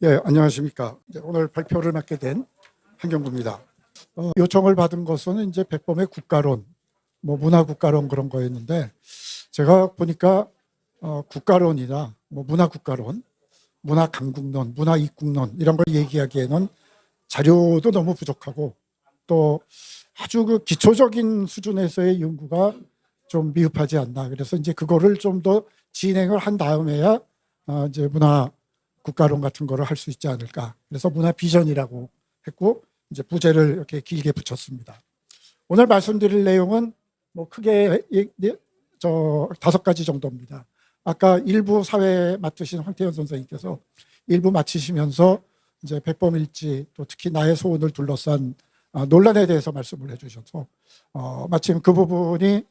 예, 안녕하십니까. 오늘 발표를 맡게 된 한경구입니다. 요청을 받은 것은 이제 백범의 국가론, 뭐 문화국가론 그런 거였는데, 제가 보니까 국가론이나 뭐 문화국가론, 문화강국론, 문화입국론 이런 걸 얘기하기에는 자료도 너무 부족하고 또 아주 그 기초적인 수준에서의 연구가 좀 미흡하지 않나. 그래서 이제 그거를 좀 더 진행을 한 다음에야 이제 문화 국가론 같은 거를 할 수 있지 않을까. 그래서 문화 비전이라고 했고 이제 부제를 이렇게 길게 붙였습니다. 오늘 말씀드릴 내용은 뭐 크게 저 5가지 정도입니다. 아까 일부 사회 맡으신 황태현 선생님께서 일부 마치시면서 이제 백범일지 또 특히 나의 소원을 둘러싼 논란에 대해서 말씀을 해주셔서 마침 그 부분이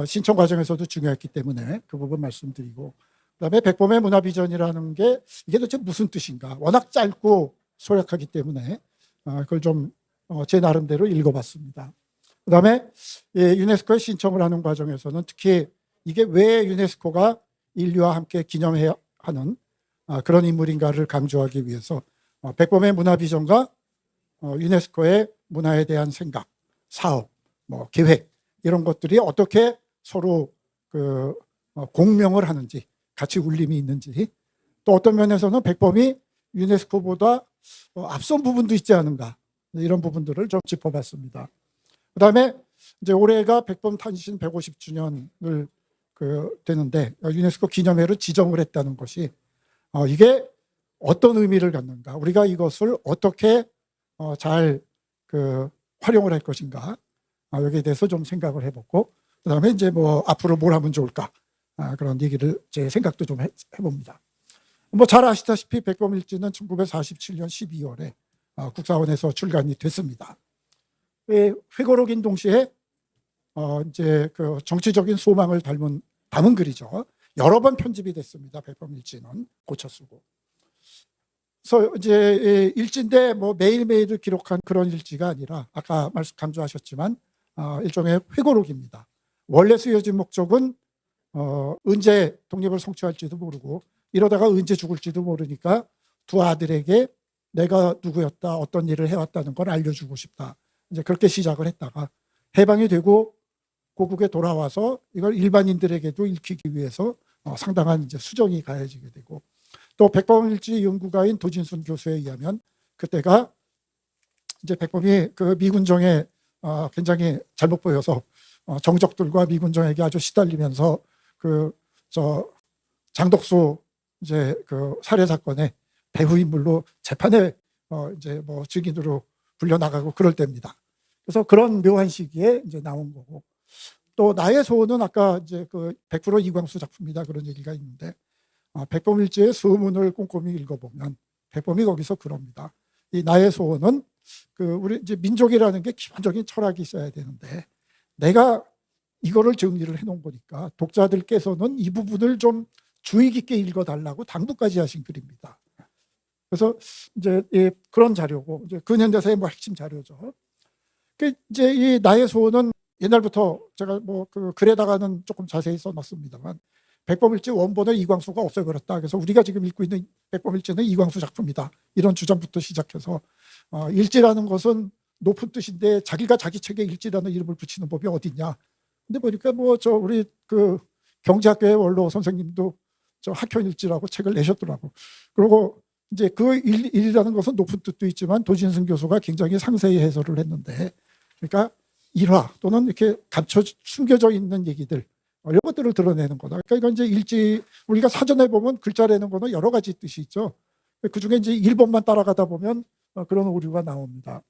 신청 과정에서도 중요했기 때문에 그 부분 말씀드리고, 그다음에 백범의 문화 비전이라는 게 이게 도대체 무슨 뜻인가? 워낙 짧고 소략하기 때문에 그걸 좀 제 나름대로 읽어봤습니다. 그다음에 유네스코에 신청을 하는 과정에서는 특히 이게 왜 유네스코가 인류와 함께 기념해야 하는 그런 인물인가를 강조하기 위해서 백범의 문화 비전과 유네스코의 문화에 대한 생각, 사업, 뭐 계획 이런 것들이 어떻게 서로 그 공명을 하는지, 같이 울림이 있는지, 또 어떤 면에서는 백범이 유네스코보다 앞선 부분도 있지 않은가, 이런 부분들을 좀 짚어봤습니다. 그다음에 이제 올해가 백범 탄신 150주년을 되는데 유네스코 기념회를 지정을 했다는 것이 이게 어떤 의미를 갖는가, 우리가 이것을 어떻게 잘 활용을 할 것인가, 여기에 대해서 좀 생각을 해보고, 그다음에 이제 뭐 앞으로 뭘 하면 좋을까, 그런 얘기를 제 생각도 좀 해봅니다. 뭐 잘 아시다시피 백범일지는 1947년 12월에 국사원에서 출간이 됐습니다. 회고록인 동시에 이제 그 정치적인 소망을 담은 글이죠. 여러 번 편집이 됐습니다. 백범일지는 고쳐 쓰고. 그래서 이제 일지인데 뭐 매일매일을 기록한 그런 일지가 아니라 아까 강조하셨지만 일종의 회고록입니다. 원래 쓰여진 목적은 언제 독립을 성취할지도 모르고 이러다가 언제 죽을지도 모르니까 두 아들에게 내가 누구였다, 어떤 일을 해왔다는 걸 알려주고 싶다. 이제 그렇게 시작을 했다가 해방이 되고 고국에 돌아와서 이걸 일반인들에게도 읽히기 위해서 상당한 이제 수정이 가해지게 되고, 또 백범일지 연구가인 도진순 교수에 의하면 그때가 이제 백범이 그 미군정에 굉장히 잘못 보여서 정적들과 미군정에게 아주 시달리면서 장덕수 이제 그 살해 사건의 배후 인물로 재판에 이제 뭐 증인으로 불려 나가고 그럴 때입니다. 그래서 그런 묘한 시기에 이제 나온 거고, 또 나의 소원은 아까 이제 그 100% 이광수 작품이다 그런 얘기가 있는데 백범일지의 서문을 꼼꼼히 읽어보면 백범이 거기서 그럽니다. 이 나의 소원은 우리 이제 민족이라는 게 기본적인 철학이 있어야 되는데 내가 이거를 정리를 해놓은 거니까 독자들께서는 이 부분을 좀 주의 깊게 읽어달라고 당부까지 하신 글입니다. 그래서 이제 그런 자료고 이제 근현대사의 뭐 핵심 자료죠. 이제 이 나의 소원은 옛날부터 제가 뭐 그 글에다가는 조금 자세히 써놨습니다만 백범일지 원본을 이광수가 없애버렸다. 그래서 우리가 지금 읽고 있는 백범일지는 이광수 작품이다. 이런 주장부터 시작해서 일지라는 것은 높은 뜻인데 자기가 자기 책에 일지라는 이름을 붙이는 법이 어딨냐. 근데 보니까 뭐 우리 그 경제학교의 원로 선생님도 학현일지라고 책을 내셨더라고. 그리고 이제 그 일이라는 것은 높은 뜻도 있지만 도진승 교수가 굉장히 상세히 해설을 했는데, 그러니까 일화 또는 이렇게 숨겨져 있는 얘기들 이런 것들을 드러내는 거다. 그러니까 이건 이제 일지, 우리가 사전에 보면 글자라는 거는 여러 가지 뜻이 있죠. 그 중에 이제 1번만 따라가다 보면 그런 오류가 나옵니다.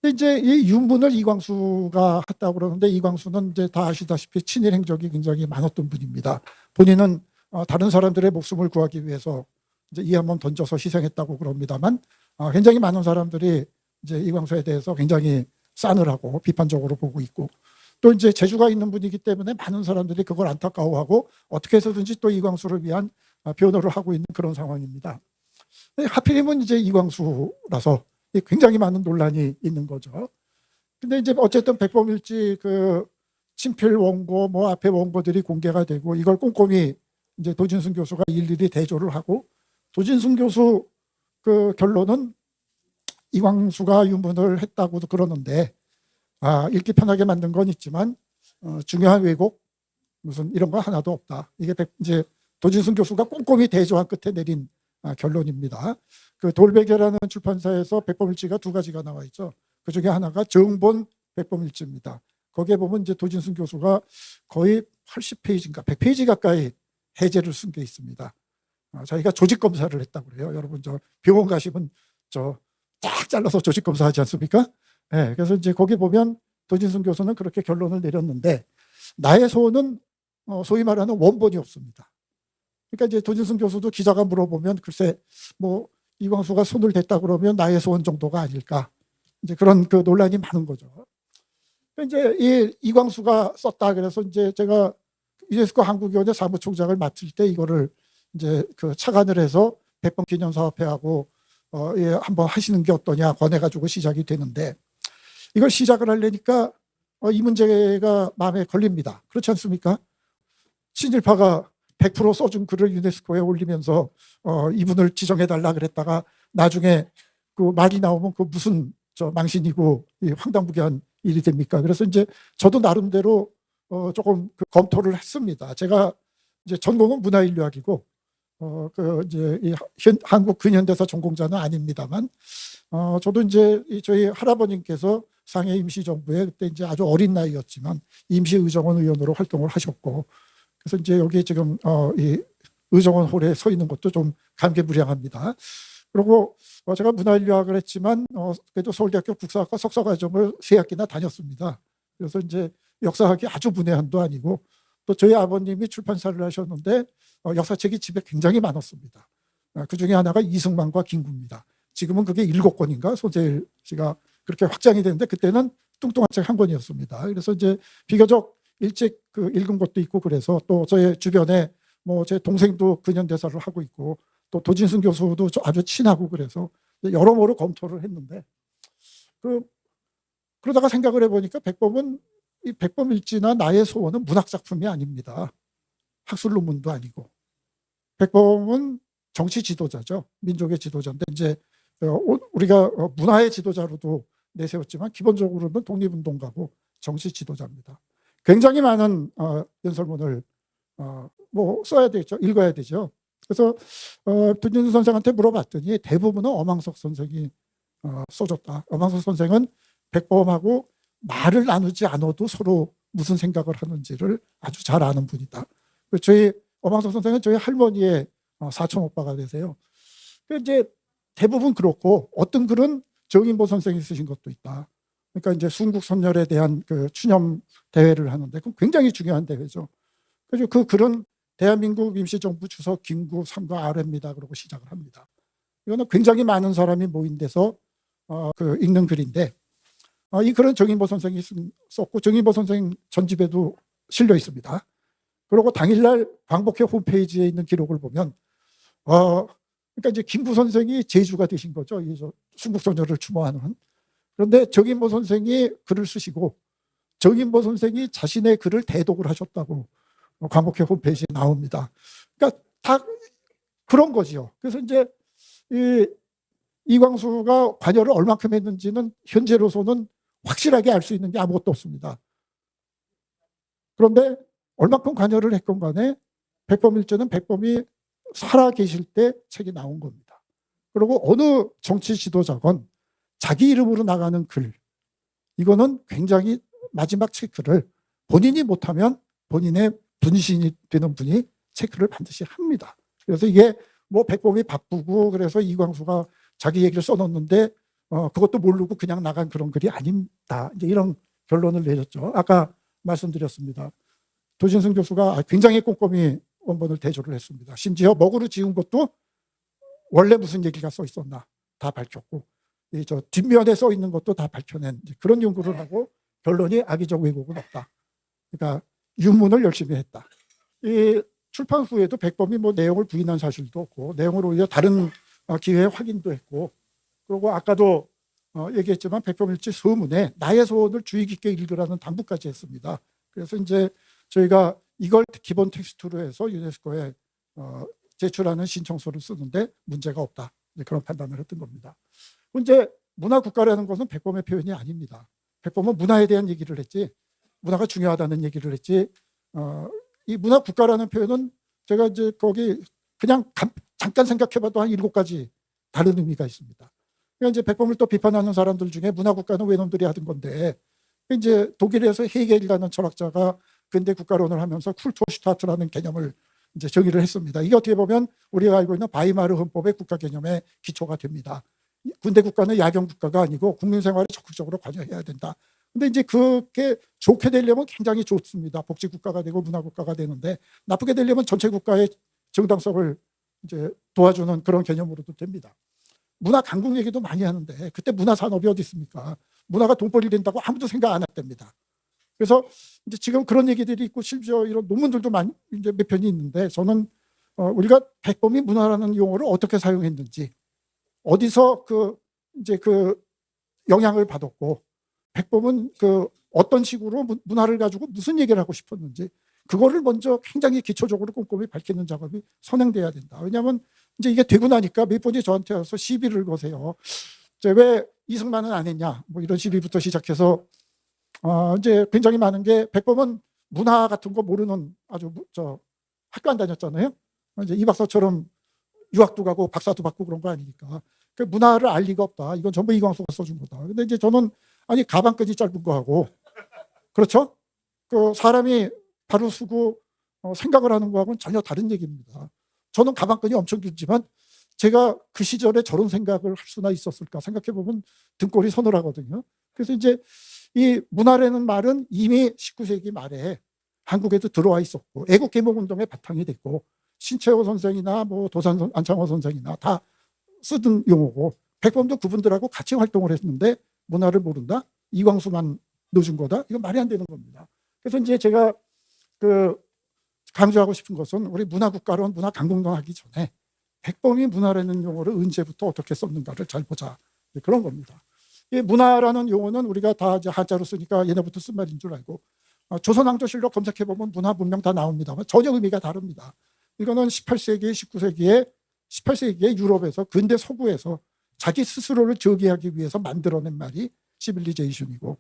근데 이제 이 윤문을 이광수가 했다고 그러는데 이광수는 이제 다 아시다시피 친일 행적이 굉장히 많았던 분입니다. 본인은 다른 사람들의 목숨을 구하기 위해서 이제 이 한 번 던져서 희생했다고 그럽니다만 굉장히 많은 사람들이 이제 이광수에 대해서 굉장히 싸늘하고 비판적으로 보고 있고, 또 이제 재주가 있는 분이기 때문에 많은 사람들이 그걸 안타까워하고 어떻게 해서든지 또 이광수를 위한 변호를 하고 있는 그런 상황입니다. 하필이면 이제 이광수라서 굉장히 많은 논란이 있는 거죠. 근데 이제 어쨌든 백범일지 그 친필 원고 뭐 앞에 원고들이 공개가 되고 이걸 꼼꼼히 이제 도진순 교수가 일일이 대조를 하고, 도진순 교수 그 결론은 이광수가 유문을 했다고도 그러는데 읽기 편하게 만든 건 있지만 중요한 왜곡 무슨 이런 거 하나도 없다. 이게 이제 도진순 교수가 꼼꼼히 대조한 끝에 내린 결론입니다. 그 돌베개라는 출판사에서 백범일지가 두 가지가 나와 있죠. 그 중에 하나가 정본 백범일지입니다. 거기에 보면 이제 도진순 교수가 거의 80페이지인가 100페이지 가까이 해제를 쓴 게 있습니다. 자기가 조직 검사를 했다고 그래요. 여러분 저 병원 가시면 저 딱 잘라서 조직 검사하지 않습니까? 네, 그래서 이제 거기 보면 도진순 교수는 그렇게 결론을 내렸는데 나의 소원은 소위 말하는 원본이 없습니다. 그러니까 이제 도진순 교수도 기자가 물어보면 글쎄 뭐 이광수가 손을 댔다 그러면 나의 소원 정도가 아닐까 이제 그런 그 논란이 많은 거죠. 이제 이광수가 썼다 그래서 이제 제가 유네스코 한국위원회 사무총장을 맡을 때 이거를 이제 그 착안을 해서 백범 기념사업회하고 한번 하시는 게 어떠냐 권해가지고 시작이 되는데 이걸 시작을 하려니까 이 문제가 마음에 걸립니다. 그렇지 않습니까? 친일파가 100% 써준 글을 유네스코에 올리면서 이분을 지정해달라 그랬다가 나중에 그 말이 나오면 그 무슨 망신이고 황당무계한 일이 됩니까? 그래서 이제 저도 나름대로 조금 그 검토를 했습니다. 제가 이제 전공은 문화인류학이고 그 이제 한국 근현대사 전공자는 아닙니다만 저도 이제 저희 할아버님께서 상해 임시정부에 그때 이제 아주 어린 나이였지만 임시의정원 의원으로 활동을 하셨고 그래서 이제 여기 지금 이 의정원 홀에 서 있는 것도 좀 감개무량합니다. 그리고 제가 문화인류학을 했지만 그래도 서울대학교 국사학과 석사과정을 3학기나 다녔습니다. 그래서 이제 역사학이 아주 문외한도 아니고 또 저희 아버님이 출판사를 하셨는데 역사책이 집에 굉장히 많았습니다. 그중에 하나가 이승만과 김구입니다. 지금은 그게 7권인가 손세일 씨가 그렇게 확장이 됐는데 그때는 뚱뚱한 책 한 권이었습니다. 그래서 이제 비교적 일찍 그 읽은 것도 있고 그래서 또 저의 주변에 뭐 제 동생도 근현대사를 하고 있고 또 도진순 교수도 아주 친하고 그래서 여러모로 검토를 했는데 그러다가 생각을 해보니까 백범은 이 백범일지나 나의 소원은 문학작품이 아닙니다. 학술 논문도 아니고 백범은 정치 지도자죠. 민족의 지도자인데 이제 우리가 문화의 지도자로도 내세웠지만 기본적으로는 독립운동가고 정치 지도자입니다. 굉장히 많은 연설문을 뭐 써야 되죠. 읽어야 되죠. 그래서 도진순 선생한테 물어봤더니 대부분은 엄황석 선생이 써줬다. 엄황석 선생은 백범하고 말을 나누지 않아도 서로 무슨 생각을 하는지를 아주 잘 아는 분이다. 저희 엄황석 선생은 저희 할머니의 사촌 오빠가 되세요. 이제 대부분 그렇고 어떤 글은 정인보 선생이 쓰신 것도 있다. 그러니까 이제 순국선열에 대한 그 추념 대회를 하는데 그 굉장히 중요한 대회죠. 그래서 그 글은 대한민국 임시정부 주석 김구 3과 아래입니다. 그러고 시작을 합니다. 이거는 굉장히 많은 사람이 모인 데서 그 읽는 글인데 이 글은 정인보 선생이 썼고 정인보 선생 전집에도 실려 있습니다. 그리고 당일날 광복회 홈페이지에 있는 기록을 보면 그러니까 이제 김구 선생이 제주가 되신 거죠. 순국선열을 추모하는. 그런데 정인보 선생이 글을 쓰시고 정인보 선생이 자신의 글을 대독을 하셨다고 광복회 홈페이지에 나옵니다. 그러니까 다 그런 거지요. 그래서 이제 이광수가 관여를 얼만큼 했는지는 현재로서는 확실하게 알 수 있는 게 아무것도 없습니다. 그런데 얼만큼 관여를 했건 간에 백범일지는 백범이 살아 계실 때 책이 나온 겁니다. 그리고 어느 정치 지도자건 자기 이름으로 나가는 글, 이거는 굉장히 마지막 체크를 본인이 못하면 본인의 분신이 되는 분이 체크를 반드시 합니다. 그래서 이게 뭐 백범이 바쁘고 그래서 이광수가 자기 얘기를 써놓는데 그것도 모르고 그냥 나간 그런 글이 아닙니다. 이제 이런 결론을 내렸죠. 아까 말씀드렸습니다. 도진순 교수가 굉장히 꼼꼼히 원본을 대조를 했습니다. 심지어 먹으로 지은 것도 원래 무슨 얘기가 써 있었나 다 밝혔고 저 뒷면에 써 있는 것도 다 밝혀낸 그런 연구를 하고 결론이 악의적 왜곡은 없다. 그러니까 유문을 열심히 했다. 이 출판 후에도 백범이 뭐 내용을 부인한 사실도 없고 내용을 오히려 다른 기회에 확인도 했고 그리고 아까도 얘기했지만 백범일지 서문에 나의 소원을 주의 깊게 읽으라는 당부까지 했습니다. 그래서 이제 저희가 이걸 기본 텍스트로 해서 유네스코에 제출하는 신청서를 쓰는데 문제가 없다. 그런 판단을 했던 겁니다. 이제 문화국가라는 것은 백범의 표현이 아닙니다. 백범은 문화에 대한 얘기를 했지, 문화가 중요하다는 얘기를 했지, 이 문화국가라는 표현은 제가 이제 거기 그냥 잠깐 생각해봐도 한 7가지 다른 의미가 있습니다. 그러니까 이제 백범을 또 비판하는 사람들 중에 문화국가는 외놈들이 하던 건데, 이제 독일에서 헤겔이라는 철학자가 근대 국가론을 하면서 쿨투어슈타트라는 개념을 이제 정의를 했습니다. 이게 어떻게 보면 우리가 알고 있는 바이마르 헌법의 국가 개념의 기초가 됩니다. 군대 국가는 야경 국가가 아니고 국민 생활에 적극적으로 관여해야 된다. 근데 이제 그게 좋게 되려면 굉장히 좋습니다. 복지 국가가 되고 문화 국가가 되는데, 나쁘게 되려면 전체 국가의 정당성을 이제 도와주는 그런 개념으로도 됩니다. 문화 강국 얘기도 많이 하는데, 그때 문화 산업이 어디 있습니까? 문화가 돈벌이 된다고 아무도 생각 안 했답니다. 그래서 이제 지금 그런 얘기들이 있고, 심지어 이런 논문들도 많이 이제 몇 편이 있는데, 저는 우리가 백범이 문화라는 용어를 어떻게 사용했는지, 어디서 이제 영향을 받았고, 백범은 어떤 식으로 문화를 가지고 무슨 얘기를 하고 싶었는지, 그거를 먼저 굉장히 기초적으로 꼼꼼히 밝히는 작업이 선행돼야 된다. 왜냐하면 이제 이게 되고 나니까 몇 분이 저한테 와서 시비를 거세요. 이제 왜 이승만은 안 했냐, 뭐 이런 시비부터 시작해서 이제 굉장히 많은 게, 백범은 문화 같은 거 모르는 아주 학교 안 다녔잖아요. 이제 이 박사처럼 유학도 가고 박사도 받고 그런 거 아니니까. 그 문화를 알 리가 없다. 이건 전부 이광수가 써준 거다. 근데 이제 저는 아니 가방끈이 짧은 거 하고, 그렇죠? 그 사람이 바로 쓰고 생각을 하는 거하고는 전혀 다른 얘기입니다. 저는 가방끈이 엄청 길지만 제가 그 시절에 저런 생각을 할 수나 있었을까 생각해 보면 등골이 서늘하거든요. 그래서 이제 이 문화라는 말은 이미 19세기 말에 한국에도 들어와 있었고, 애국개몽운동의 바탕이 됐고, 신채호 선생이나 뭐 도산 안창호 선생이나 다 쓰던 용어고, 백범도 그분들하고 같이 활동을 했는데 문화를 모른다? 이광수만 넣어준 거다? 이건 말이 안 되는 겁니다. 그래서 이제 제가 강조하고 싶은 것은, 우리 문화국가론, 문화강국론 하기 전에 백범이 문화라는 용어를 언제부터 어떻게 썼는가를 잘 보자, 그런 겁니다. 이 문화라는 용어는 우리가 다 이제 한자로 쓰니까 옛날부터 쓴 말인 줄 알고, 조선왕조실록 검색해보면 문화 문명 다 나옵니다만 전혀 의미가 다릅니다. 이거는 18세기, 19세기에 18세기에 유럽에서, 근대 서구에서 자기 스스로를 저기하기 위해서 만들어낸 말이 시빌리제이션이고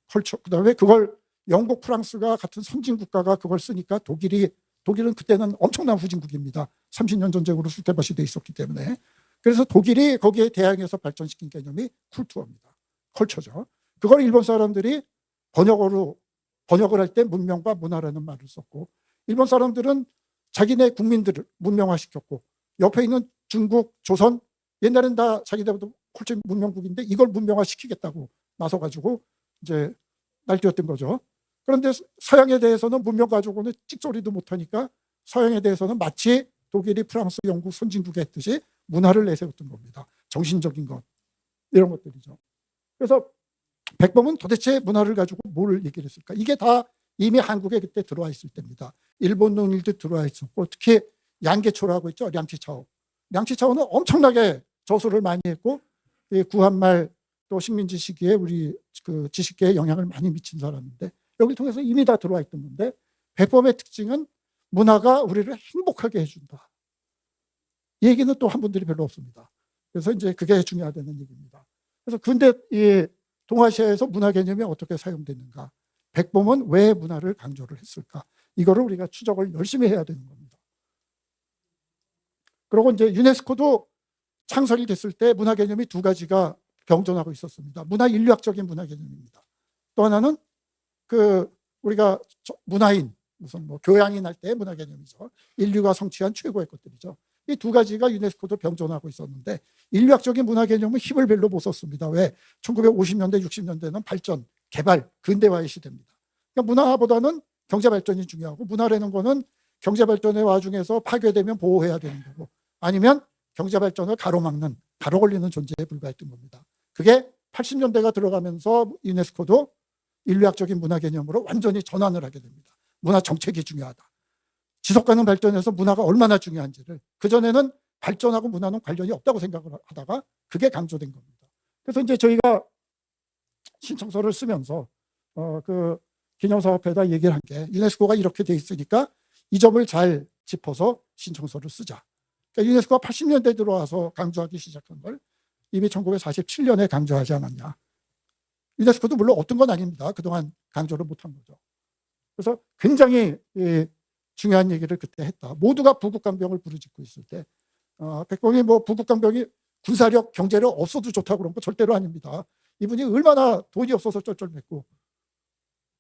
컬처, 그다음에 그걸 영국, 프랑스가 같은 선진국가가 그걸 쓰니까 독일은 그때는 엄청난 후진국입니다. 30년 전쟁으로 sulte밭이 돼 있었기 때문에. 그래서 독일이 거기에 대항해서 발전시킨 개념이 쿨투어입니다. 컬처죠. 그걸 일본 사람들이 번역을 할 때 문명과 문화라는 말을 썼고, 일본 사람들은 자기네 국민들을 문명화시켰고, 옆에 있는 중국, 조선, 옛날엔 다 자기네보다 훨씬 문명국인데 이걸 문명화시키겠다고 나서가지고 이제 날뛰었던 거죠. 그런데 서양에 대해서는 문명 가지고는 찍소리도 못하니까, 서양에 대해서는 마치 독일이 프랑스, 영국 선진국에 했듯이 문화를 내세웠던 겁니다. 정신적인 것, 이런 것들이죠. 그래서 백범은 도대체 문화를 가지고 뭘 얘기를 했을까? 이게 다 이미 한국에 그때 들어와 있을 때입니다. 일본 논일도 들어와 있었고, 특히 양계초라고 있죠. 량치차오. 량치차오는 엄청나게 저술을 많이 했고, 구한말 또 식민지 시기에 우리 그 지식계에 영향을 많이 미친 사람인데, 여기를 통해서 이미 다 들어와 있던 건데, 백범의 특징은 문화가 우리를 행복하게 해준다. 이 얘기는 또 한 분들이 별로 없습니다. 그래서 이제 그게 중요하다는 얘기입니다. 그래서 근데 이 동아시아에서 문화 개념이 어떻게 사용됐는가, 백범은 왜 문화를 강조를 했을까, 이거를 우리가 추적을 열심히 해야 되는 겁니다. 그리고 이제 유네스코도 창설이 됐을 때 문화 개념이 2가지가 병존하고 있었습니다. 문화 인류학적인 문화 개념입니다. 또 하나는 우리가 문화인, 무슨 뭐 교양인 할 때 문화 개념이죠. 인류가 성취한 최고의 것들이죠. 이 2가지가 유네스코도 병존하고 있었는데, 인류학적인 문화 개념은 힘을 별로 못 썼습니다. 왜? 1950년대, 60년대는 발전, 개발, 근대화의 시대입니다. 그러니까 문화보다는 경제 발전이 중요하고, 문화라는 거는 경제 발전의 와중에서 파괴되면 보호해야 되는 거고, 아니면 경제 발전을 가로막는, 가로 걸리는 존재에 불과했던 겁니다. 그게 80년대가 들어가면서 유네스코도 인류학적인 문화 개념으로 완전히 전환을 하게 됩니다. 문화 정책이 중요하다. 지속가능 발전에서 문화가 얼마나 중요한지를, 그전에는 발전하고 문화는 관련이 없다고 생각을 하다가 그게 강조된 겁니다. 그래서 이제 저희가 신청서를 쓰면서 기념사업회에다 얘기를 한 게, 유네스코가 이렇게 돼 있으니까 이 점을 잘 짚어서 신청서를 쓰자. 그러니까 유네스코가 80년대 들어와서 강조하기 시작한 걸 이미 1947년에 강조하지 않았냐. 유네스코도 물론 어떤 건 아닙니다. 그동안 강조를 못한 거죠. 그래서 굉장히 중요한 얘기를 그때 했다. 모두가 부국강병을 부르짖고 있을 때 백범이 뭐 부국강병이 군사력, 경제력 없어도 좋다고 그런 거 절대로 아닙니다. 이분이 얼마나 돈이 없어서 쩔쩔맸고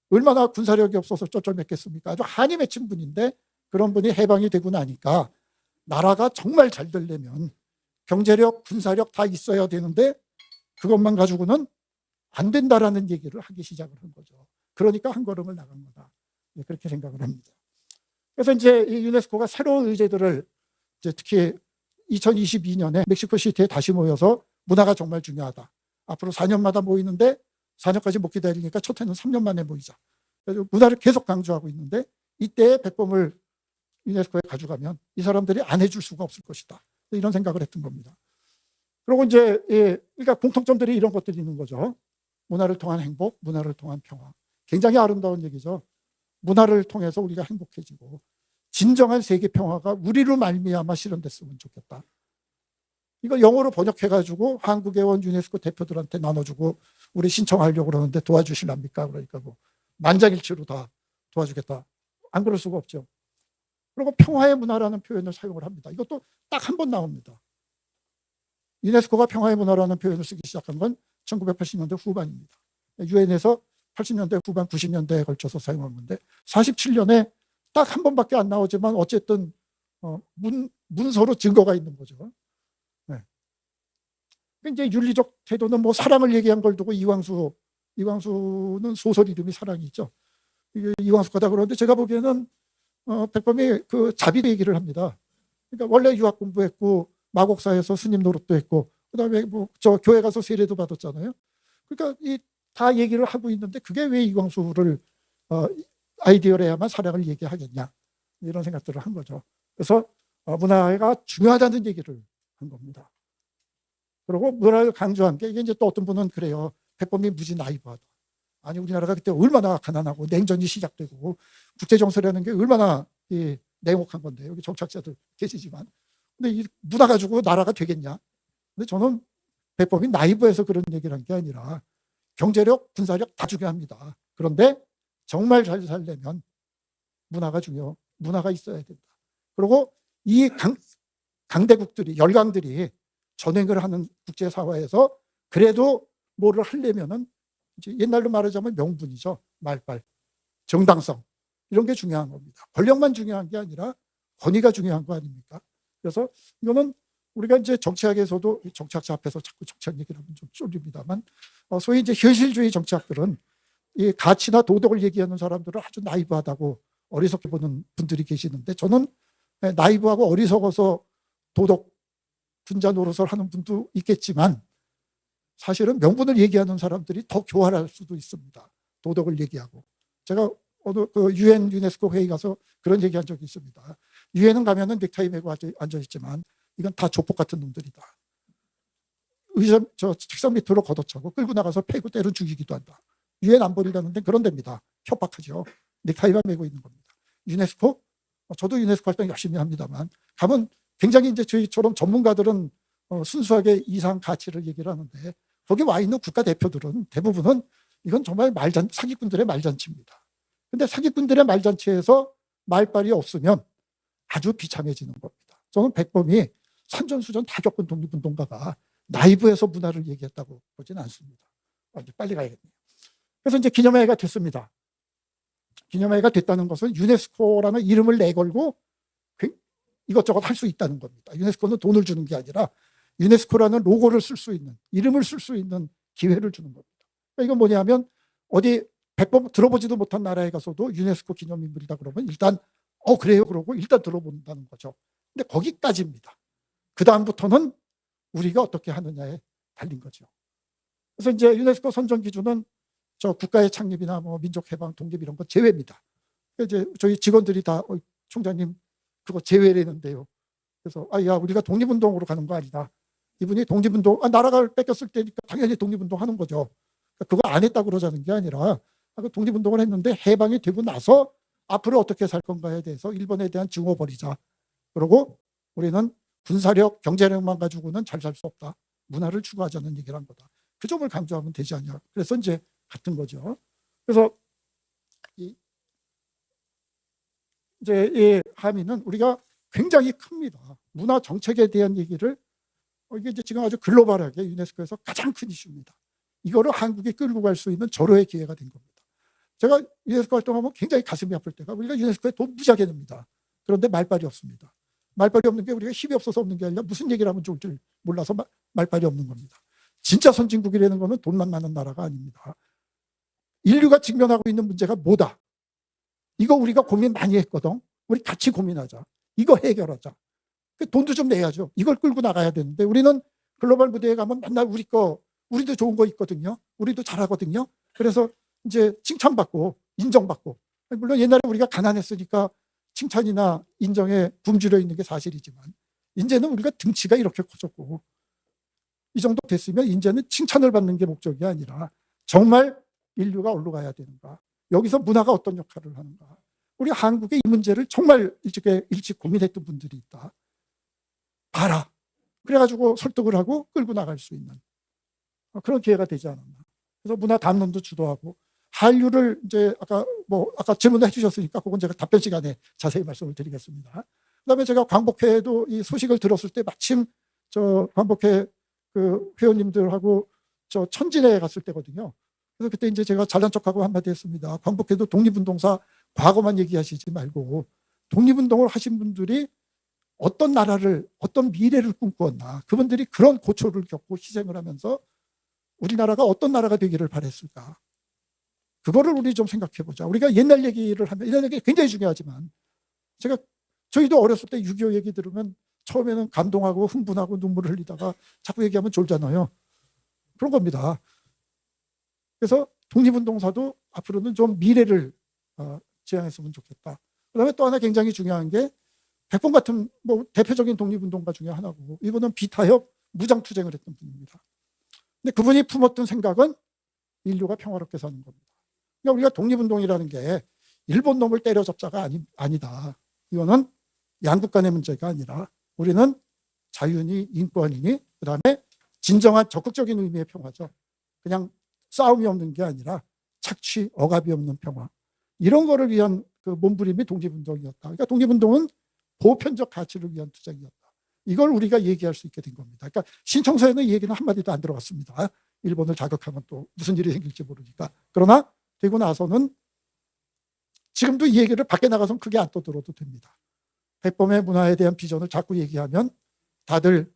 얼마나 군사력이 없어서 쩔쩔맸겠습니까? 아주 한이 맺힌 분인데 그런 분이 해방이 되고 나니까 나라가 정말 잘 되려면 경제력, 군사력 다 있어야 되는데 그것만 가지고는 안 된다라는 얘기를 하기 시작을 한 거죠. 그러니까 한 걸음을 나간 거다. 그렇게 생각을 합니다. 그래서 이제 이 유네스코가 새로운 의제들을 이제 특히 2022년에 멕시코시티에 다시 모여서 문화가 정말 중요하다. 앞으로 4년마다 모이는데 4년까지 못 기다리니까 첫 해는 3년 만에 모이자. 그래서 문화를 계속 강조하고 있는데 이때의 백범을 유네스코에 가져가면 이 사람들이 안 해줄 수가 없을 것이다. 이런 생각을 했던 겁니다. 그리고 이제 그러니까 공통점들이 이런 것들이 있는 거죠. 문화를 통한 행복, 문화를 통한 평화. 굉장히 아름다운 얘기죠. 문화를 통해서 우리가 행복해지고 진정한 세계 평화가 우리로 말미암아 실현됐으면 좋겠다. 이거 영어로 번역해가지고 한국에 온 유네스코 대표들한테 나눠주고 우리 신청하려고 그러는데 도와주실랍니까? 그러니까 뭐 만장일치로 다 도와주겠다. 안 그럴 수가 없죠. 그리고 평화의 문화라는 표현을 사용을 합니다. 이것도 딱 한 번 나옵니다. 유네스코가 평화의 문화라는 표현을 쓰기 시작한 건 1980년대 후반입니다. 유엔에서 80년대 후반 90년대에 걸쳐서 사용한 건데 47년에 딱 한 번밖에 안 나오지만 어쨌든 문서로 증거가 있는 거죠. 네. 이제 윤리적 태도는 뭐 사랑을 얘기한 걸 두고 이광수는 소설 이름이 사랑이 있죠. 이게 이광수 거다 그러는데 제가 보기에는 백범이 그 자비 얘기를 합니다. 그러니까 원래 유학 공부했고 마곡사에서 스님 노릇도 했고 그다음에 뭐 저 교회 가서 세례도 받았잖아요. 그러니까 이 다 얘기를 하고 있는데 그게 왜 이광수를 아이디어래야만 사랑을 얘기하겠냐 이런 생각들을 한 거죠. 그래서 문화가 중요하다는 얘기를 한 겁니다. 그리고 문화를 강조한 게 이게 이제 또 어떤 분은 그래요. 백범이 무지 나이브하다. 아니 우리나라가 그때 얼마나 가난하고 냉전이 시작되고 국제정세라는 게 얼마나 냉혹한 건데 여기 정착자들 계시지만 근데 이 문화 가지고 나라가 되겠냐. 근데 저는 백범이 나이브해서 그런 얘기를 한 게 아니라 경제력, 군사력 다 중요합니다. 그런데 정말 잘 살려면 문화가 있어야 된다. 그리고 이 강대국들이, 열강들이 전횡을 하는 국제사회에서 그래도 뭐를 하려면은 이제 옛날로 말하자면 명분이죠. 말빨, 정당성. 이런 게 중요한 겁니다. 권력만 중요한 게 아니라 권위가 중요한 거 아닙니까? 그래서 이거는 우리가 이제 정치학에서도 정치학자 앞에서 자꾸 정치학 얘기를 하면 좀 쫄립니다만 소위 이제 현실주의 정치학들은 이 가치나 도덕을 얘기하는 사람들은 아주 나이브하다고 어리석게 보는 분들이 계시는데 저는 나이브하고 어리석어서 도덕 분자 노릇을 하는 분도 있겠지만 사실은 명분을 얘기하는 사람들이 더 교활할 수도 있습니다. 도덕을 얘기하고. 제가 어느 그 유엔 유네스코 회의 가서 그런 얘기한 적이 있습니다. 유엔은 가면은 넥타이 메고 앉아 있지만 이건 다 조폭 같은 놈들이다. 저 책상 밑으로 걷어차고 끌고 나가서 패고 때려 죽이기도 한다. 유엔 안 버리려는데 그런 데입니다. 협박하죠. 넥타이만 메고 있는 겁니다. 유네스코? 저도 유네스코 활동 열심히 합니다만 가면 굉장히 이제 저희처럼 전문가들은 순수하게 이상 가치를 얘기를 하는데 거기 와 있는 국가대표들은 대부분은 이건 정말 사기꾼들의 말잔치입니다. 근데 사기꾼들의 말잔치에서 말빨이 없으면 아주 비참해지는 겁니다. 저는 백범이 산전수전 다 겪은 독립운동가가 나이브에서 문화를 얘기했다고 보지는 않습니다. 이제 빨리 가야겠네요. 그래서 이제 기념회가 됐습니다. 기념회가 됐다는 것은 유네스코라는 이름을 내걸고 이것저것 할 수 있다는 겁니다. 유네스코는 돈을 주는 게 아니라 유네스코라는 로고를 쓸 수 있는, 이름을 쓸 수 있는 기회를 주는 겁니다. 그러니까 이건 뭐냐면 어디 백범 들어보지도 못한 나라에 가서도 유네스코 기념인물이다 그러면 일단 그래요 그러고 일단 들어본다는 거죠. 근데 거기까지입니다. 그 다음부터는 우리가 어떻게 하느냐에 달린 거죠. 그래서 이제 유네스코 선정 기준은 저 국가의 창립이나 뭐 민족해방, 독립 이런 거 제외입니다. 이제 저희 직원들이 다 총장님 그거 제외라는데요. 그래서 야 우리가 독립운동으로 가는 거 아니다. 이분이 독립운동 나라가 뺏겼을 때니까 당연히 독립운동 하는 거죠. 그거 안 했다고 그러자는 게 아니라 독립운동을 했는데 해방이 되고 나서 앞으로 어떻게 살 건가에 대해서 일본에 대한 증오 버리자. 그리고 우리는 군사력, 경제력만 가지고는 잘 살 수 없다. 문화를 추구하자는 얘기를 한 거다. 그 점을 강조하면 되지 않냐. 그래서 이제 같은 거죠. 그래서 이제 이 함의는 우리가 굉장히 큽니다. 문화 정책에 대한 얘기를 이게 이제 지금 아주 글로벌하게 유네스코에서 가장 큰 이슈입니다. 이거를 한국이 끌고 갈 수 있는 절호의 기회가 된 겁니다. 제가 유네스코 활동하면 굉장히 가슴이 아플 때가 우리가 유네스코에 돈 무지하게 냅니다. 그런데 말발이 없습니다. 말발이 없는 게 우리가 힘이 없어서 없는 게 아니라 무슨 얘기를 하면 좋을지 몰라서 말발이 없는 겁니다. 진짜 선진국이라는 거는 돈만 많은 나라가 아닙니다. 인류가 직면하고 있는 문제가 뭐다? 이거 우리가 고민 많이 했거든. 우리 같이 고민하자. 이거 해결하자. 돈도 좀 내야죠. 이걸 끌고 나가야 되는데 우리는 글로벌 무대에 가면 맨날 우리도 좋은 거 있거든요. 우리도 잘하거든요. 그래서 이제 칭찬받고 인정받고, 물론 옛날에 우리가 가난했으니까 칭찬이나 인정에 굶주려 있는 게 사실이지만 이제는 우리가 등치가 이렇게 커졌고 이 정도 됐으면 이제는 칭찬을 받는 게 목적이 아니라 정말 인류가 어디로 가야 되는가, 여기서 문화가 어떤 역할을 하는가, 우리 한국의 이 문제를 정말 일찍 고민했던 분들이 있다. 봐라. 그래가지고 설득을 하고 끌고 나갈 수 있는 그런 기회가 되지 않았나. 그래서 문화 담론도 주도하고 한류를 이제 아까 질문을 해주셨으니까 그건 제가 답변 시간에 자세히 말씀을 드리겠습니다. 그다음에 제가 광복회도 이 소식을 들었을 때 마침 저 광복회 그 회원님들하고 저 천진에 갔을 때거든요. 그래서 그때 이제 제가 잘난 척하고 한마디 했습니다. 광복회도 독립운동사 과거만 얘기하시지 말고 독립운동을 하신 분들이 어떤 나라를, 어떤 미래를 꿈꾸었나, 그분들이 그런 고초를 겪고 희생을 하면서 우리나라가 어떤 나라가 되기를 바랬을까, 그거를 우리 좀 생각해 보자. 우리가 옛날 얘기를 하면, 옛날 얘기 굉장히 중요하지만 저희도 어렸을 때 6.25 얘기 들으면 처음에는 감동하고 흥분하고 눈물을 흘리다가 자꾸 얘기하면 졸잖아요. 그런 겁니다. 그래서 독립운동사도 앞으로는 좀 미래를 지향했으면 좋겠다. 그다음에 또 하나 굉장히 중요한 게 백범 같은 대표적인 독립운동가 중에 하나고, 이분은 비타협 무장투쟁을 했던 분입니다. 근데 그분이 품었던 생각은 인류가 평화롭게 사는 겁니다. 그러니까 우리가 독립운동이라는 게 일본 놈을 때려잡자가 아니다. 이거는 양국 간의 문제가 아니라 우리는 자유니 인권이니 그다음에 진정한 적극적인 의미의 평화죠. 그냥 싸움이 없는 게 아니라 착취, 억압이 없는 평화. 이런 거를 위한 그 몸부림이 독립운동이었다. 그러니까 독립운동은 보편적 가치를 위한 투쟁이었다. 이걸 우리가 얘기할 수 있게 된 겁니다. 그러니까 신청서에는 이 얘기는 한마디도 안 들어갔습니다. 일본을 자극하면 또 무슨 일이 생길지 모르니까. 그러나 되고 나서는 지금도 이 얘기를 밖에 나가서는 크게 안 떠들어도 됩니다. 백범의 문화에 대한 비전을 자꾸 얘기하면 다들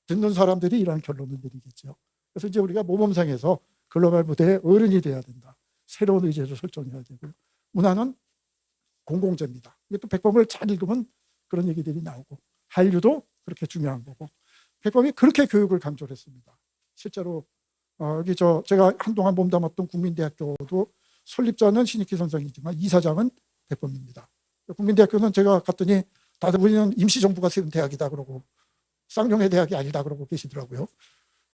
듣는 사람들이 이런 결론을 내리겠죠. 그래서 이제 우리가 모범상에서 글로벌 무대에 어른이 돼야 된다. 새로운 의제를 설정해야 되고요. 문화는 공공재입니다. 이게 또 백범을 잘 읽으면 그런 얘기들이 나오고, 한류도 그렇게 중요한 거고, 백범이 그렇게 교육을 강조를 했습니다. 실제로 여기 제가 한동안 몸담았던 국민대학교도 설립자는 신익희 선생이지만 이사장은 백범입니다. 국민대학교는 제가 갔더니 다들 우리는 임시정부가 세운 대학이다 그러고 쌍용의 대학이 아니다 그러고 계시더라고요.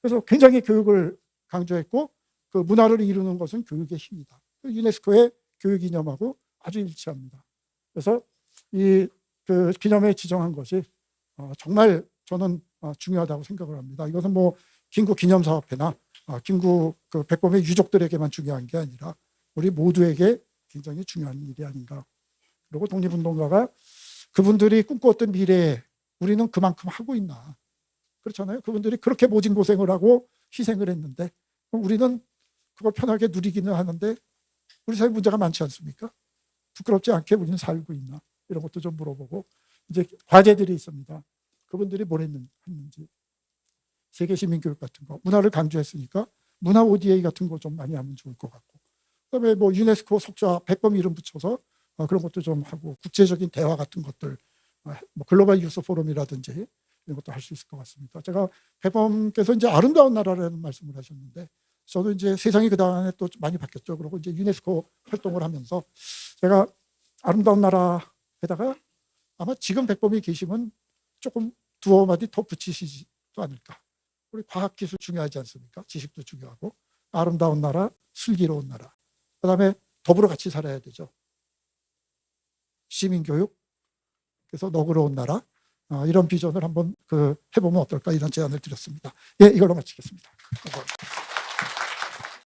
그래서 굉장히 교육을 강조했고, 그 문화를 이루는 것은 교육의 힘이다. 유네스코의 교육 이념하고 아주 일치합니다. 그래서 그 기념에 지정한 것이 정말 저는 중요하다고 생각을 합니다. 이것은 김구 기념사업회나 김구 그 백범의 유족들에게만 중요한 게 아니라 우리 모두에게 굉장히 중요한 일이 아닌가. 그리고 독립운동가가 그분들이 꿈꾸었던 미래에 우리는 그만큼 하고 있나. 그렇잖아요. 그분들이 그렇게 모진 고생을 하고 희생을 했는데 우리는 그걸 편하게 누리기는 하는데 우리 사회 문제가 많지 않습니까? 부끄럽지 않게 우리는 살고 있나, 이런 것도 좀 물어보고, 이제 과제들이 있습니다. 그분들이 뭘 했는지, 세계 시민교육 같은 거, 문화를 강조했으니까 문화 ODA 같은 거 좀 많이 하면 좋을 것 같고, 그다음에 유네스코 석좌 백범 이름 붙여서 그런 것도 좀 하고, 국제적인 대화 같은 것들, 글로벌 유스 포럼이라든지 이런 것도 할 수 있을 것 같습니다. 제가 백범께서 이제 아름다운 나라라는 말씀을 하셨는데, 저도 이제 세상이 그다음에 또 많이 바뀌었죠. 그리고 이제 유네스코 활동을 하면서 제가 아름다운 나라에다가 아마 지금 백범이 계시면 조금 두어 마디 더 붙이시지도 않을까. 우리 과학기술 중요하지 않습니까? 지식도 중요하고, 아름다운 나라, 슬기로운 나라, 그다음에 더불어 같이 살아야 되죠. 시민교육, 그래서 너그러운 나라, 이런 비전을 한번 해보면 어떨까 이런 제안을 드렸습니다. 예, 이걸로 마치겠습니다.